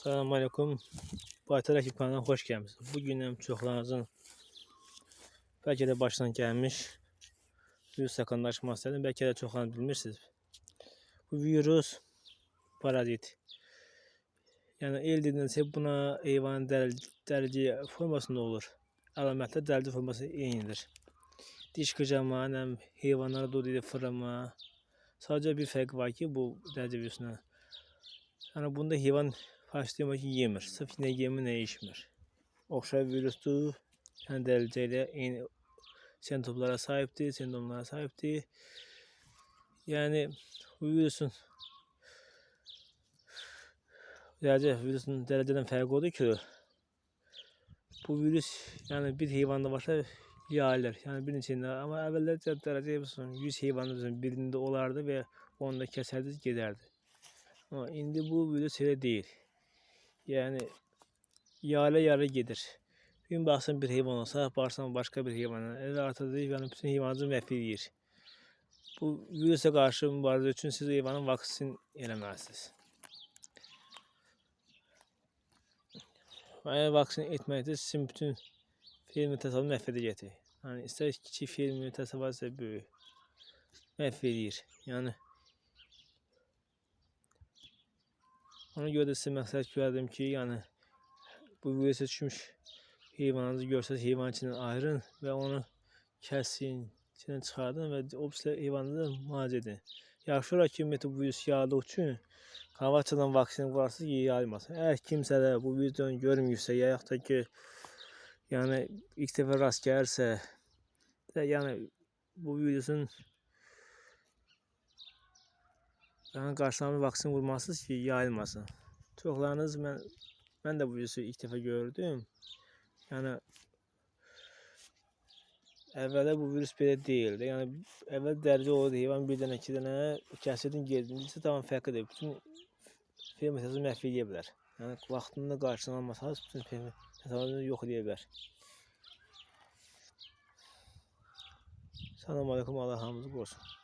Selamünaleyküm. Baytar Ekip kanalına hoş gelmişsiniz. Bugün hem çoxlarınızın belki de başına gelmiş virus hakkında açmaq istedim. Belki de çoxlarınız bilmirsiniz. Bu virus parazit. Yani el dediyse buna heyvanın dəlici formasında olur. Əlamətlər dəlici forması eynidir. Diş qıcama, heyvanlara doğru edib fırlama. Sadece bir fərq var ki bu dəlici virusuna. Yani bunda heyvan başlayama ki yemir. Sırf ne yemir ne içmir. Oxşar virusdur. Yani dəlicəyə eyni semptomlara sahiptir. Yani bu virusun dəlicədən fərqi odur ki, bu virus yani bir heyvanda varsa yayılır. Yani bir neçə ama əvvəllər dərəcə 100 heyvanın birinde olardı ve onu da kəsərdi, gedərdi. Ama indi bu virus elə deyil. Yani yayla gedir. Bir baxsan bir heyvan olsa, baxsan başka bir heyvana. Elə artıdır, yani bütün heyvancı məhv edir. Bu virusa qarşı mübarizə üçün siz heyvanı vaksin eləməlisiniz. Eğer vaksin etməkdə sizin bütün fermi təsavvürü məhv edəcəkdir. Yani istər kiçik fermi təsavvürü isə böyük məhv edir. Yani ona görə də sizə məsləhət görərdim ki, yani bu virusa düşmüş heyvanınızı görsəniz heyvan içindən ayırın və onu kəsin, içindən çıxardın və o heyvanınızı müalicə edin. Yaxşı olar ki, bu virus yayıldığı üçün qabaqcadan vaksini vurarsınız ki, yayılmasın. Eğer kimsə də bu virusdan görmürsə, ya yaxud da ki, yani ilk dəfə rast gəlirsə, yani bu virusun yani qarşılamış vaksin vurmalısınız ki, yayılmasın. Çoxlarınız mən də bu virusu ilk dəfə gördüm. Yani əvvəldə bu virus belə deyildi. Yani əvvəl dərəcə olurdu, heyvan bir dənə, iki dənə kəsirdin, gezdin. İndi tamam fərqlidir. Bütün fermentasiyanı məhv edə bilər. Yani vaxtında qarşılanmasanız bütün fermentasiyanı yox edə bilər. Selamünaleyküm, Allah hamınızı qorusun.